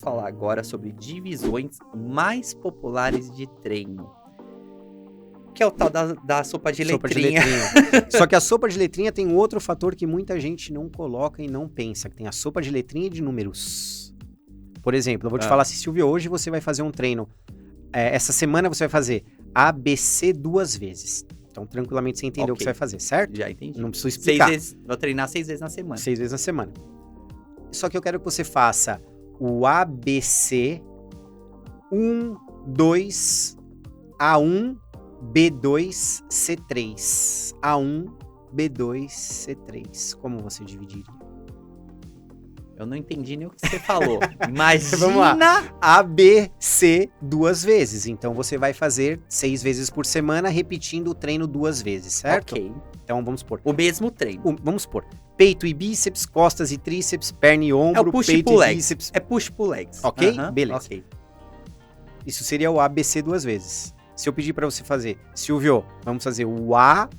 Falar agora sobre divisões mais populares de treino. Que é o tal da sopa de Sopa de letrinha. letrinha. Só que a sopa de letrinha tem um outro fator que muita gente não coloca e não pensa, que tem a sopa de letrinha de números. Por exemplo, eu vou te falar assim, Silvio, hoje você vai fazer um treino. Essa semana você vai fazer ABC 2 vezes. Então, tranquilamente, você entendeu o que você vai fazer, certo? Já entendi. Não preciso explicar. Vou treinar 6 vezes na semana. 6 vezes na semana. Só que eu quero que você faça o ABC 1, 2, A1, B2, C3. A1, B2, C3. Como você dividiria? Eu não entendi nem o que você falou. Imagina! Vamos lá. ABC 2 vezes. Então, você vai fazer 6 vezes por semana, repetindo o treino 2 vezes, certo? Ok. Então, vamos supor. O mesmo treino. Vamos supor. Peito e bíceps, costas e tríceps, perna e ombro, É o push peito pull e legs. bíceps. É push pull legs. Ok? Beleza. Ok. Isso seria o ABC 2 vezes. Se eu pedir pra você fazer, Silvio, vamos fazer o A1,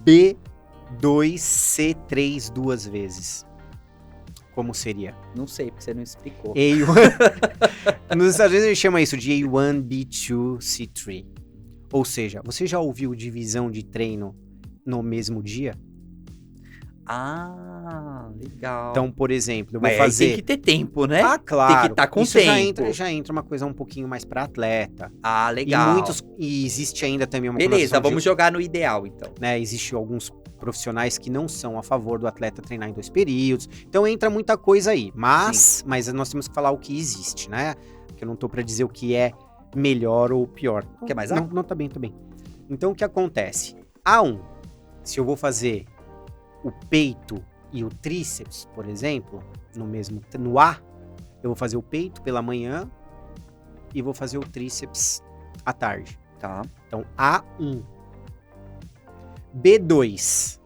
B2, C3 2 vezes. Como seria? Não sei, porque você não explicou. A1. Nos Estados Unidos a gente chama isso de A1, B2, C3. Ou seja, você já ouviu divisão de treino no mesmo dia? Ah, legal. Então, por exemplo, eu vou Mas fazer... aí tem que ter tempo, né? Ah, claro. Tem que estar com isso tempo. já entra uma coisa um pouquinho mais pra atleta. Ah, legal. E existe ainda também uma Beleza, conotação vamos jogar no ideal, então. né, existe alguns profissionais que não são a favor do atleta treinar em 2 períodos. Então entra muita coisa aí. Mas nós temos que falar o que existe, né? Porque eu não tô pra dizer o que é melhor ou pior. Quer mais água? Não, tá bem. Então o que acontece? A1, se eu vou fazer o peito e o tríceps, por exemplo, no A, eu vou fazer o peito pela manhã e vou fazer o tríceps à tarde. Tá. Então, A1. B2.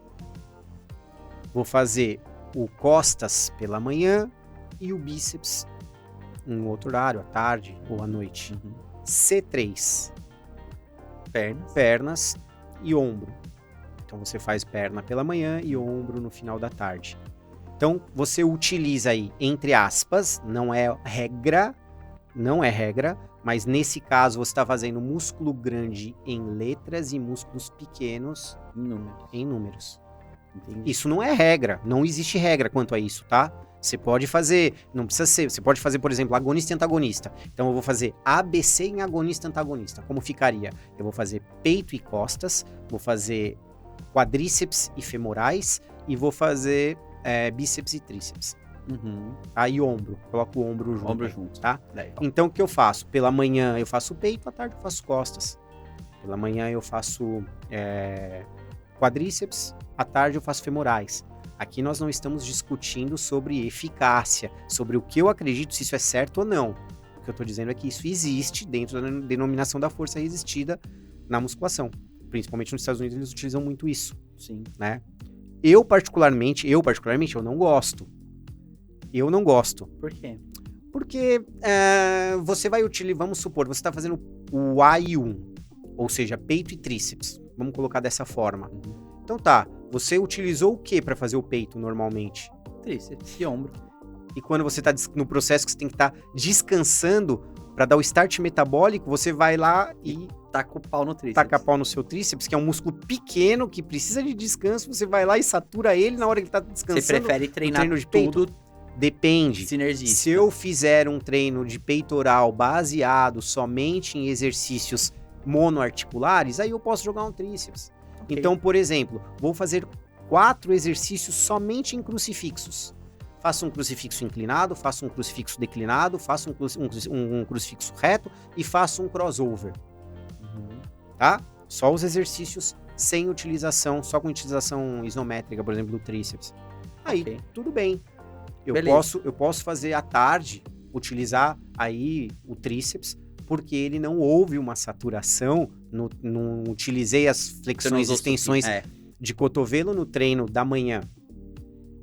Vou fazer o costas pela manhã e o bíceps em outro horário, à tarde ou à noite. C3. Pernas e ombro. Então, você faz perna pela manhã e ombro no final da tarde. Então, você utiliza aí, entre aspas, não é regra, mas nesse caso você está fazendo músculo grande em letras e músculos pequenos em números. Entendi. Isso não é regra, não existe regra quanto a isso, tá? Você pode fazer, não precisa ser, você pode fazer, por exemplo, agonista e antagonista. Então eu vou fazer ABC em agonista e antagonista. Como ficaria? Eu vou fazer peito e costas, vou fazer quadríceps e femorais e vou fazer bíceps e tríceps. Tá? E ombro, coloco o ombro junto. Tá? Legal. Então o que eu faço? Pela manhã eu faço peito, à tarde eu faço costas. Pela manhã eu faço quadríceps, à tarde eu faço femorais. Aqui nós não estamos discutindo sobre eficácia, sobre o que eu acredito, se isso é certo ou não. O que eu estou dizendo é que isso existe dentro da denominação da força resistida na musculação. Principalmente nos Estados Unidos eles utilizam muito isso. Sim. Né? Eu particularmente, eu não gosto. Eu não gosto. Por quê? Porque você vai utilizar, vamos supor, você está fazendo o AI1, ou seja, peito e tríceps. Vamos colocar dessa forma. Então tá, você utilizou o que para fazer o peito normalmente? Tríceps e ombro. E quando você está no processo que você tem que estar descansando para dar o start metabólico, você vai lá e taca o pau no tríceps. Taca pau no seu tríceps, que é um músculo pequeno que precisa de descanso, você vai lá e satura ele na hora que ele tá descansando. Você prefere treinar treino de peito? Depende. Sinergista. Se eu fizer um treino de peitoral baseado somente em exercícios monoarticulares, aí eu posso jogar um tríceps. Okay. Então, por exemplo, vou fazer 4 exercícios somente em crucifixos. Faço um crucifixo inclinado, faço um crucifixo declinado, faço um crucifixo reto e faço um crossover. Tá? Só os exercícios sem utilização, só com utilização isométrica, por exemplo, do tríceps. Aí, tudo bem. Eu posso fazer à tarde, utilizar aí o tríceps, porque ele não houve uma saturação, não utilizei as flexões e extensões de cotovelo no treino da manhã,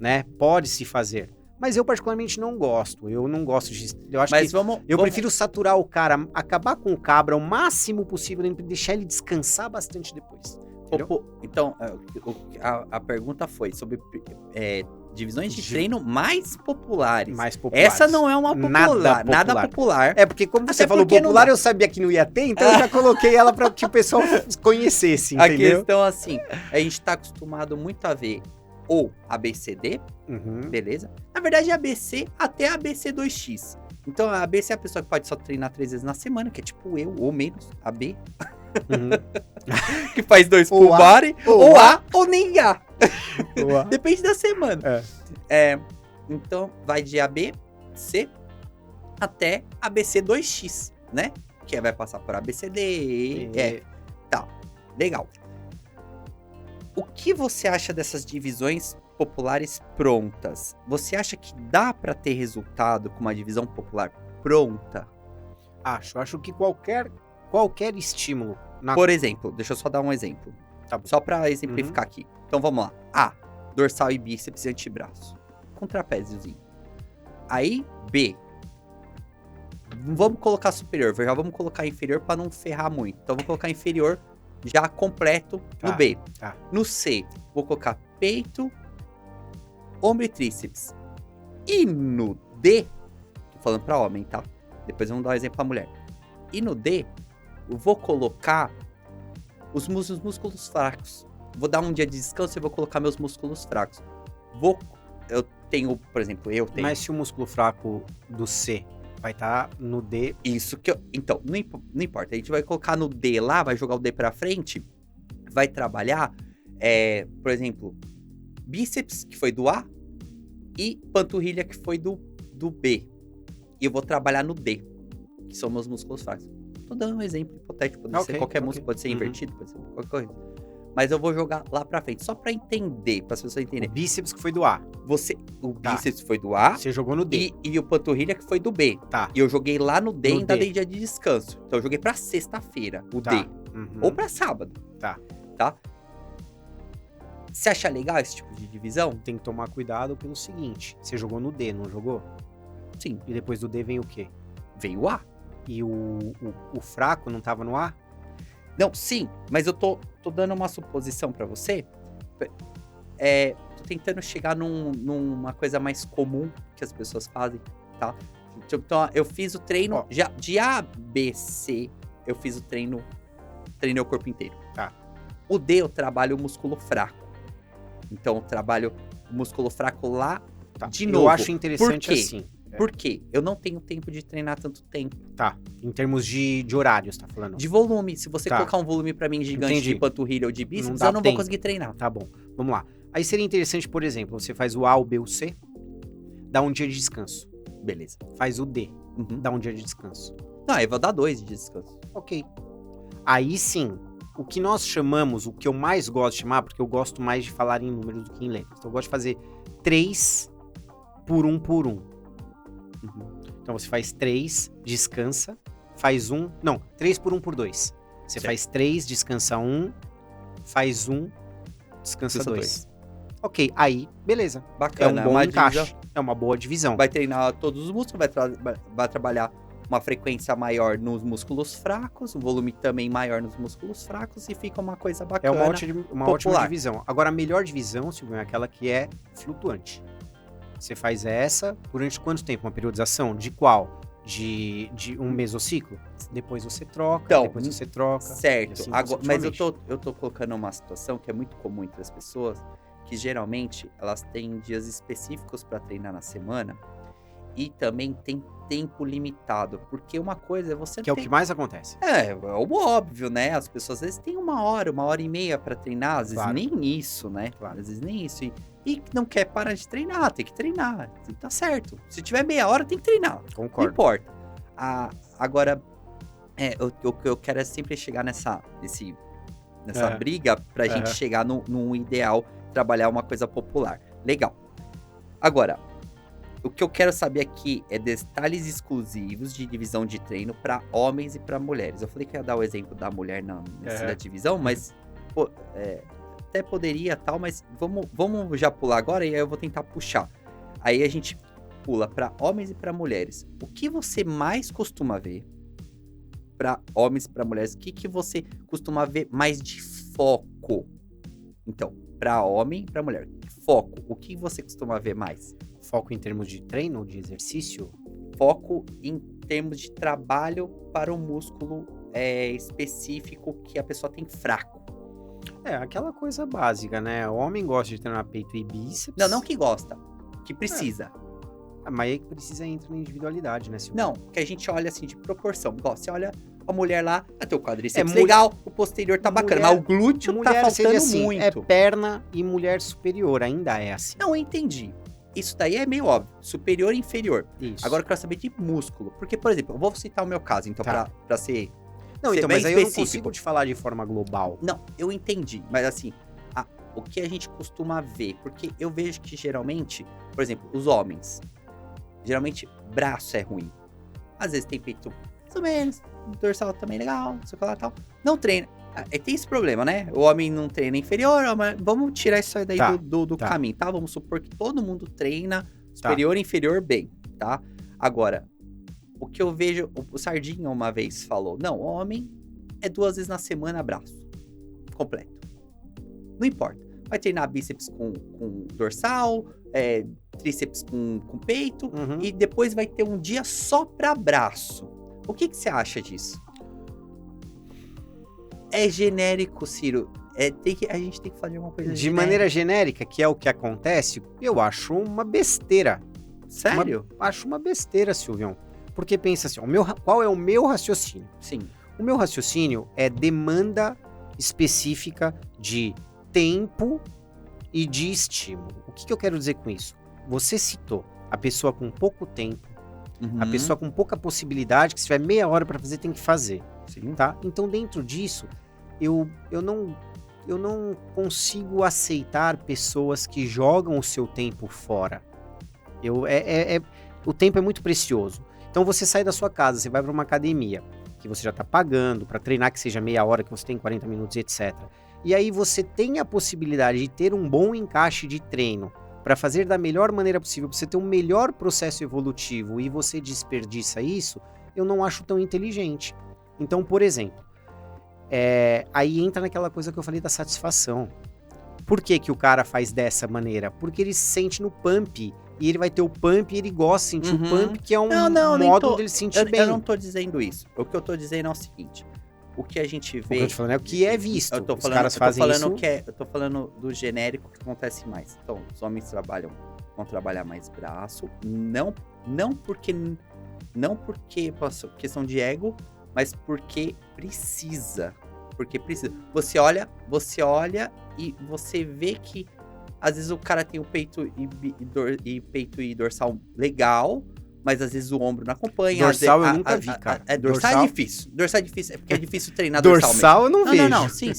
né? Pode-se fazer. Mas eu particularmente não gosto. Eu não gosto de... Eu prefiro saturar o cara, acabar com o cabra o máximo possível e deixar ele descansar bastante depois. Então, a pergunta foi sobre Divisões de treino mais populares. Mais populares. Essa não é uma popular. Nada popular. É, porque como você falou popular, eu sabia que não ia ter, então eu já coloquei ela para que o pessoal conhecesse, entendeu? A questão, assim, a gente tá acostumado muito a ver ou ABCD, beleza? Na verdade, é ABC até ABC2X. Então, a ABC é a pessoa que pode só treinar 3 vezes na semana, que é tipo eu, ou menos, AB. Que faz 2 full body, ou A, ou nem A. Depende da semana. Então, vai de AB, C, até ABC2X, né? Que vai passar por ABCD, tal. Legal. O que você acha dessas divisões populares prontas? Você acha que dá pra ter resultado com uma divisão popular pronta? Acho que qualquer estímulo. Por exemplo, deixa eu só dar um exemplo. Tá bom. Só pra exemplificar aqui. Então vamos lá. A, dorsal e bíceps e antebraço. Com trapéziozinho. Aí, B. Vamos colocar superior. Já vamos colocar inferior pra não ferrar muito. Então vamos colocar inferior já completo no B. No C, vou colocar peito, ombro e tríceps. E no D, tô falando pra homem, tá? Depois vamos dar um exemplo pra mulher. E no D, eu vou colocar os músculos fracos. Vou dar um dia de descanso e vou colocar meus músculos fracos. Eu tenho, por exemplo, Mas se o músculo fraco do C vai estar no D... Isso que eu... Então, não importa. A gente vai colocar no D lá, vai jogar o D pra frente, vai trabalhar, por exemplo, bíceps, que foi do A, e panturrilha, que foi do B. E eu vou trabalhar no D, que são meus músculos fracos. Tô dando um exemplo hipotético, pode ser qualquer músculo, pode ser invertido, pode ser qualquer coisa. Mas eu vou jogar lá pra frente, só pra entender, para as pessoas entenderem. O bíceps que foi do A. O bíceps foi do A. Você jogou no D. E o panturrilha que foi do B. Tá. E eu joguei lá no D e ainda dei dia de descanso. Então eu joguei pra sexta-feira, o D. Ou pra sábado. Tá. Você acha legal esse tipo de divisão? Tem que tomar cuidado pelo seguinte. Você jogou no D, não jogou? Sim. E depois do D vem o quê? Vem o A. E o fraco não tava no A? Não, sim. Mas eu tô dando uma suposição pra você. Tô tentando chegar numa coisa mais comum que as pessoas fazem, tá? Então, eu fiz o treino de A, B, C. Eu fiz o treino. Treinei o corpo inteiro. Tá. O D, eu trabalho o músculo fraco. Então, eu trabalho o músculo fraco lá de novo. Eu acho interessante assim. Por quê? Eu não tenho tempo de treinar tanto tempo. Tá. Em termos de horários, tá falando? De volume. Se você colocar um volume pra mim gigante de panturrilha ou de bíceps, eu não vou conseguir treinar. Tá bom. Vamos lá. Aí seria interessante, por exemplo, você faz o A, o B, o C, dá um dia de descanso. Beleza. Faz o D, dá um dia de descanso. Não, eu vou dar 2 de descanso. Ok. Aí sim, o que nós chamamos, o que eu mais gosto de chamar, porque eu gosto mais de falar em números do que em letras. Então eu gosto de fazer 3 por 1 por 1. Então você faz 3, descansa, faz 1... Não, 3 por 1 por 2. Você faz 3, descansa 1, faz 1, descansa 2. Ok, aí, beleza. Bacana. É um bom encaixe. É uma boa divisão. Vai treinar todos os músculos, vai trabalhar uma frequência maior nos músculos fracos, um volume também maior nos músculos fracos e fica uma coisa bacana. É uma ótima divisão. Agora, a melhor divisão, Silvio, é aquela que é flutuante. Você faz essa durante quanto tempo? Uma periodização? De qual? De um mesociclo? Depois você troca, depois você troca. Certo. Assim, agora, mas eu tô colocando uma situação que é muito comum entre as pessoas, que geralmente elas têm dias específicos para treinar na semana e também tem tempo limitado. Porque uma coisa é você... Que é o que mais acontece. É o óbvio, né? As pessoas às vezes têm 1h e meia para treinar, às vezes nem isso, né? Claro. Às vezes nem isso. E não quer parar de treinar, tem que treinar. Tá certo. Se tiver meia hora, tem que treinar. Concordo. Não importa. Agora, o que eu quero é sempre chegar nessa briga pra gente chegar num ideal, trabalhar uma coisa popular. Legal. Agora, o que eu quero saber aqui é detalhes exclusivos de divisão de treino para homens e para mulheres. Eu falei que ia dar o exemplo da mulher nessa divisão, mas pô, até poderia tal, mas vamos já pular agora e aí eu vou tentar puxar. Aí a gente pula para homens e para mulheres. O que você mais costuma ver para homens e para mulheres? O que você costuma ver mais de foco? Então, para homem e para mulher. foco. O que você costuma ver mais? Foco em termos de treino ou de exercício? Foco em termos de trabalho para o músculo específico que a pessoa tem fraco. É, aquela coisa básica, né? O homem gosta de treinar peito e bíceps. Não que gosta, que precisa. Mas aí precisa entrar na individualidade, né, Silvio? Não, que a gente olha assim de proporção. Igual, você olha a mulher lá, tem o quadríceps É, legal, o posterior tá bacana, mas o glúteo tá faltando seria assim, muito. é perna e mulher superior, ainda é assim. Não, eu entendi. Isso daí é meio óbvio. Superior e inferior. Isso. Agora eu quero saber de músculo. Porque, por exemplo, eu vou citar o meu caso, então, Tá. pra ser... Não, ser então, bem mas aí eu não específico. consigo te falar de forma global. Não, eu entendi. Mas assim, o que a gente costuma ver? Porque eu vejo que geralmente, por exemplo, os homens, geralmente braço é ruim. Às vezes tem peito mais ou menos, dorsal também legal, não sei o que lá e tal. Não treina. Tem esse problema, né? O homem não treina inferior, mas vamos tirar isso aí daí Tá, do tá. caminho, tá? Vamos supor que todo mundo treina superior e inferior bem, tá? Agora, o que eu vejo, o Sardinha uma vez falou, não, homem é 2 vezes na semana braço, completo. Não importa. Vai treinar bíceps com dorsal, tríceps com peito, Uhum. e depois vai ter um dia só pra braço. O que você acha disso? É genérico, Ciro. A gente tem que fazer alguma coisa De maneira genérica, que é o que acontece, eu acho uma besteira. Sério? Acho uma besteira, Silvião. Porque pensa assim, qual é o meu raciocínio? Sim. O meu raciocínio é demanda específica de tempo e de estímulo. O que eu quero dizer com isso? Você citou a pessoa com pouco tempo, a pessoa com pouca possibilidade, que se tiver meia hora para fazer, tem que fazer. Sim. Tá? Então, dentro disso, eu não consigo aceitar pessoas que jogam o seu tempo fora. O tempo é muito precioso. Então, você sai da sua casa, você vai para uma academia, que você já está pagando, para treinar que seja meia hora, que você tem 40 minutos, etc. E aí você tem a possibilidade de ter um bom encaixe de treino para fazer da melhor maneira possível, para você ter um melhor processo evolutivo e você desperdiça isso, eu não acho tão inteligente. Então, por exemplo, aí entra naquela coisa que eu falei da satisfação. Por que que o cara faz dessa maneira? Porque ele se sente no pump, e ele vai ter o pump e ele gosta de sentir o pump, que é um modo dele se sentir bem. Eu não tô dizendo isso. O que eu tô dizendo é o seguinte. O que a gente vê... O que eu tô falando é o que é visto. Eu tô Os caras fazem isso... Eu tô falando do genérico que acontece mais. Então, os homens vão trabalhar mais braço, não porque questão de ego, mas porque precisa. Porque precisa. Você olha e você vê que às vezes o cara tem o peito e dorsal legal, mas às vezes o ombro não acompanha. Dorsal eu nunca vi, cara. Dorsal é difícil. Dorsal é difícil, porque é difícil treinar dorsal mesmo. Dorsal eu não vejo. Não. Sim.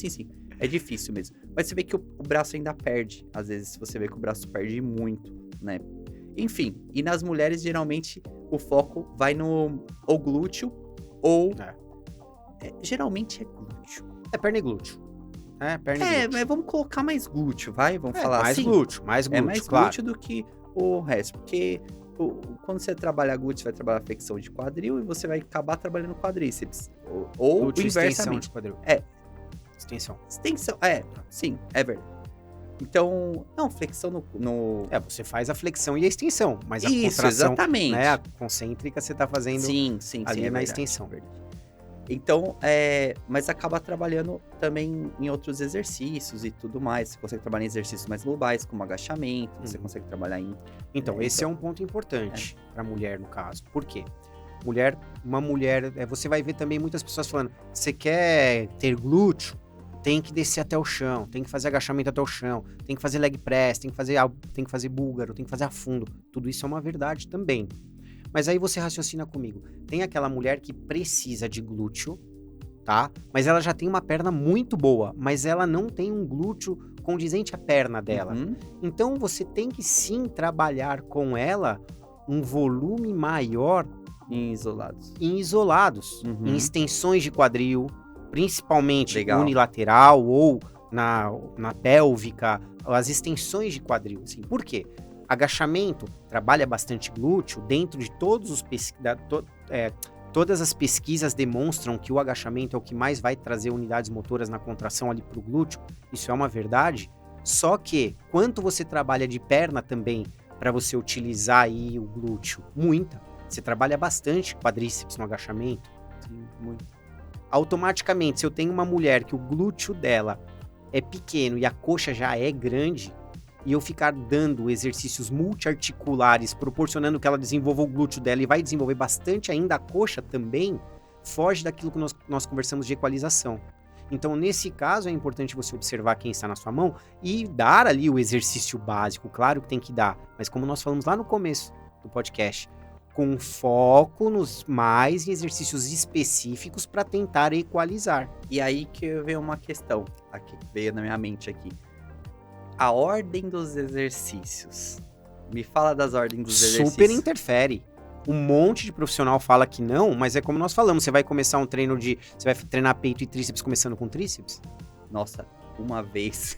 É difícil mesmo. Mas você vê que o braço ainda perde. Às vezes você vê que o braço perde muito, né? Enfim, e nas mulheres, geralmente, o foco vai no ou glúteo ou... geralmente é glúteo. É perna e glúteo. Perna e glúteo. Mas vamos colocar mais glúteo, vai? Vamos falar mais assim? mais glúteo, É mais claro. glúteo do que o resto, porque quando você trabalha glúteo, você vai trabalhar flexão de quadril e você vai acabar trabalhando quadríceps. Ou Glúteo, extensão inversamente. de quadril. Extensão. Extensão, sim, é verdade. Então, não, flexão no... Você faz a flexão e a extensão, mas a Isso, contração, exatamente. né, a concêntrica você tá fazendo Sim, ali é na verdade, extensão. é verdade. Então, mas acaba trabalhando também em outros exercícios e tudo mais. Você consegue trabalhar em exercícios mais globais, como agachamento, você consegue trabalhar em... Então, esse é um ponto importante para mulher, no caso. Por quê? Uma mulher, você vai ver também muitas pessoas falando, você quer ter glúteo, tem que descer até o chão, tem que fazer agachamento até o chão, tem que fazer leg press, tem que fazer búlgaro, tem que fazer a fundo. Tudo isso é uma verdade também. Mas aí você raciocina comigo. Tem aquela mulher que precisa de glúteo, tá? Mas ela já tem uma perna muito boa, mas ela não tem um glúteo condizente à perna dela. Então você tem que sim trabalhar com ela um volume maior em isolados. Em extensões de quadril, principalmente unilateral ou na pélvica, as extensões de quadril. Assim. Por quê? Agachamento trabalha bastante glúteo. Dentro de todas as pesquisas demonstram que o agachamento é o que mais vai trazer unidades motoras na contração ali pro glúteo. Isso é uma verdade. Só que, quanto você trabalha de perna também para você utilizar aí o glúteo? Muita. Você trabalha bastante quadríceps no agachamento. Sim, muito. Automaticamente, se eu tenho uma mulher que o glúteo dela é pequeno e a coxa já é grande, e eu ficar dando exercícios multiarticulares, proporcionando que ela desenvolva o glúteo dela e vai desenvolver bastante ainda a coxa também, foge daquilo que nós conversamos de equalização. Então, nesse caso, é importante você observar quem está na sua mão e dar ali o exercício básico. Claro que tem que dar, mas como nós falamos lá no começo do podcast, com foco mais em exercícios específicos para tentar equalizar. E aí que veio uma questão aqui, que veio na minha mente aqui. A ordem dos exercícios. Me fala das ordens dos exercícios. Super interfere. Um monte de profissional fala que não, mas é como nós falamos, você vai começar um treino você vai treinar peito e tríceps começando com tríceps? Nossa, uma vez.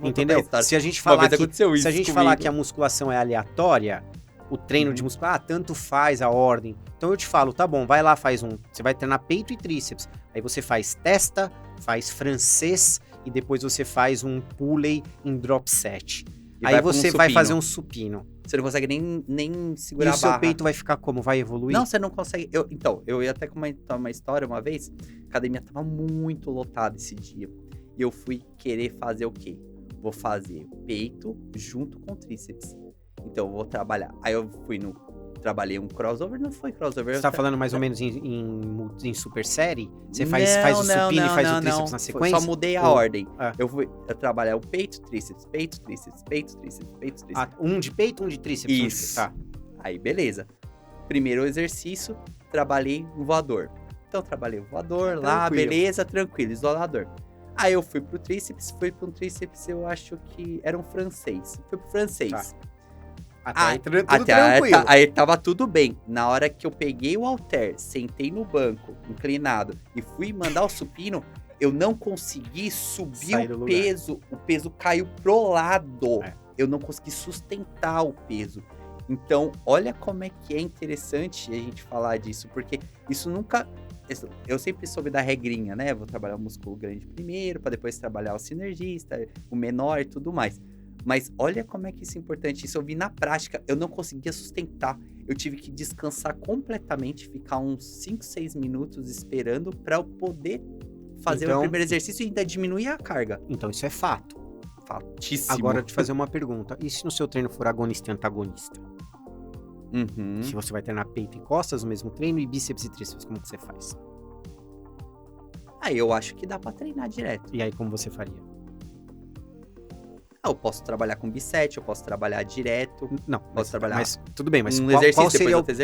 Entendeu? Se a gente falar que a musculação é aleatória, o treino de musculação, tanto faz a ordem. Então eu te falo, tá bom, vai lá, você vai treinar peito e tríceps. Aí você faz testa, faz francês e depois você faz um pulley em drop set. Aí você vai fazer um supino. Você não consegue nem segurar a barra. E o seu peito vai ficar como? Vai evoluir? Não, você não consegue. Eu ia até comentar uma história uma vez. A academia tava muito lotada esse dia. E eu fui querer fazer o quê? Vou fazer peito junto com tríceps. Então, eu vou trabalhar. Aí eu trabalhei um crossover, não foi crossover. Você tá falando mais ou menos em super série? Você faz o supino e faz o tríceps na sequência? Só mudei a ordem. Eu trabalhei o peito, tríceps, peito, tríceps, peito, tríceps, peito, tríceps. Um de peito, um de tríceps. Isso. Tá. Aí, beleza. Primeiro exercício, trabalhei o voador. Então, trabalhei o voador lá, beleza, tranquilo, isolador. Aí eu fui pro tríceps, eu acho que era um francês. Fui pro francês. Tá. Aí tava tudo bem. Na hora que eu peguei o halter, sentei no banco, inclinado, e fui mandar o supino, eu não consegui subir o peso. O peso caiu pro lado. Eu não consegui sustentar o peso. Então, olha como é que é interessante a gente falar disso, porque isso nunca... Eu sempre soube da regrinha, né? Vou trabalhar o músculo grande primeiro, para depois trabalhar o sinergista, o menor e tudo mais. Mas olha como é que isso é importante. Isso eu vi na prática, eu não conseguia sustentar. Eu tive que descansar completamente, ficar uns 5, 6 minutos esperando para eu poder fazer o primeiro exercício e ainda diminuir a carga. Então isso é fato. Fatíssimo. Agora, eu te fazer uma pergunta. E se no seu treino for agonista e antagonista? Se você vai treinar peito e costas no mesmo treino e bíceps e tríceps, como que você faz? Aí eu acho que dá pra treinar direto. E aí como você faria? Eu posso trabalhar com bisete, eu posso trabalhar direto. Não, posso trabalhar. Mas tudo bem, mas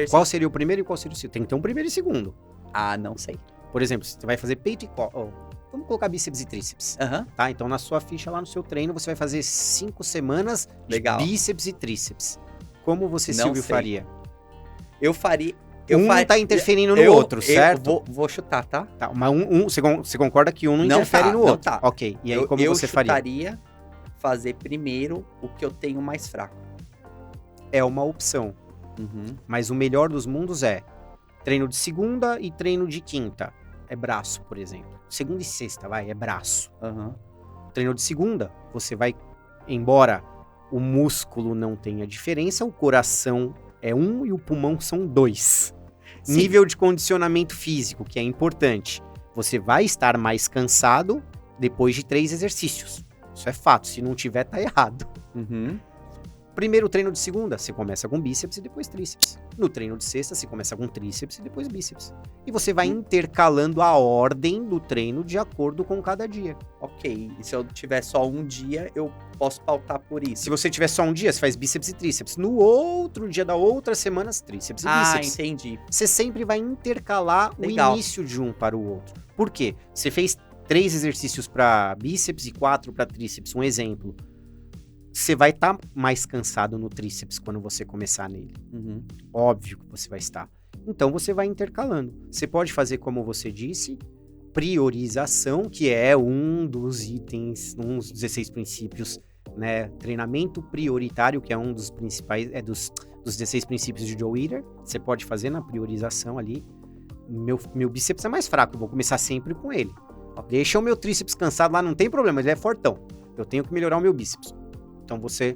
qual seria o primeiro e qual seria o segundo? Tem que ter um primeiro e segundo. Ah, não sei. Por exemplo, você vai fazer peito e costas. Vamos colocar bíceps e tríceps. Tá? Então na sua ficha lá no seu treino você vai fazer 5 semanas de bíceps e tríceps. Como você, Silvio, faria? Eu faria... tá interferindo no outro, certo? Eu vou chutar, tá? Tá, mas você concorda que um não interfere no outro? Tá. Ok, e aí como você faria? Eu chutaria fazer primeiro o que eu tenho mais fraco. É uma opção. Mas o melhor dos mundos é treino de segunda e treino de quinta. É braço, por exemplo. Segunda e sexta, é braço. Treino de segunda, você vai, embora o músculo não tenha diferença, o coração é 1 e o pulmão são 2. Sim. Nível de condicionamento físico, que é importante. Você vai estar mais cansado depois de 3 exercícios. Isso é fato. Se não tiver, tá errado. Primeiro treino de segunda, você começa com bíceps e depois tríceps. No treino de sexta, você começa com tríceps e depois bíceps. E você vai intercalando a ordem do treino de acordo com cada dia. Ok. E se eu tiver só um dia, eu posso pautar por isso? Se você tiver só um dia, você faz bíceps e tríceps. No outro dia da outra semana, tríceps e bíceps. Ah, entendi. Você sempre vai intercalar o início de um para o outro. Por quê? Você fez 3 exercícios para bíceps e 4 para tríceps. Um exemplo. Você vai estar mais cansado no tríceps quando você começar nele. Óbvio que você vai estar. Então, você vai intercalando. Você pode fazer, como você disse, priorização, que é um dos itens, um dos 16 princípios, né? Treinamento prioritário, que é um dos principais, dos 16 princípios de Joe Weider. Você pode fazer na priorização ali. Meu bíceps é mais fraco, eu vou começar sempre com ele. Deixa o meu tríceps cansado lá, não tem problema, ele é fortão. eu tenho que melhorar o meu bíceps. Então você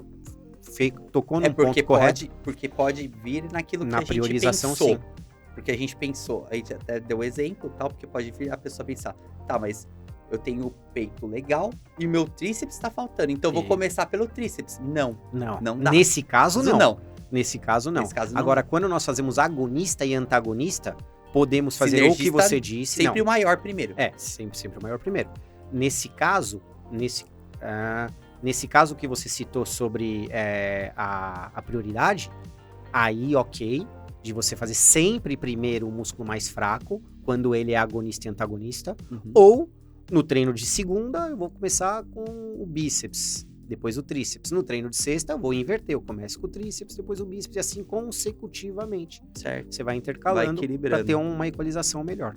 tocou num ponto porque correto. porque pode vir naquilo que Na a gente priorização, pensou. sim. Porque a gente pensou, a gente até deu exemplo e tal, porque pode vir a pessoa pensar, tá, mas eu tenho o peito legal e meu tríceps tá faltando, então eu vou começar pelo tríceps. Não dá. Nesse caso, não. Não. Nesse caso, não. Nesse caso, não. Agora, quando nós fazemos agonista e antagonista, podemos fazer o que você disse. Sempre o maior primeiro. Sempre o maior primeiro. Nesse caso que você citou sobre a prioridade, aí ok, de você fazer sempre primeiro o músculo mais fraco, quando ele é agonista e antagonista, ou no treino de segunda, eu vou começar com o bíceps, depois o tríceps. No treino de sexta, eu vou inverter, eu começo com o tríceps, depois o bíceps, e assim consecutivamente. Certo. Você vai intercalando para ter uma equalização melhor.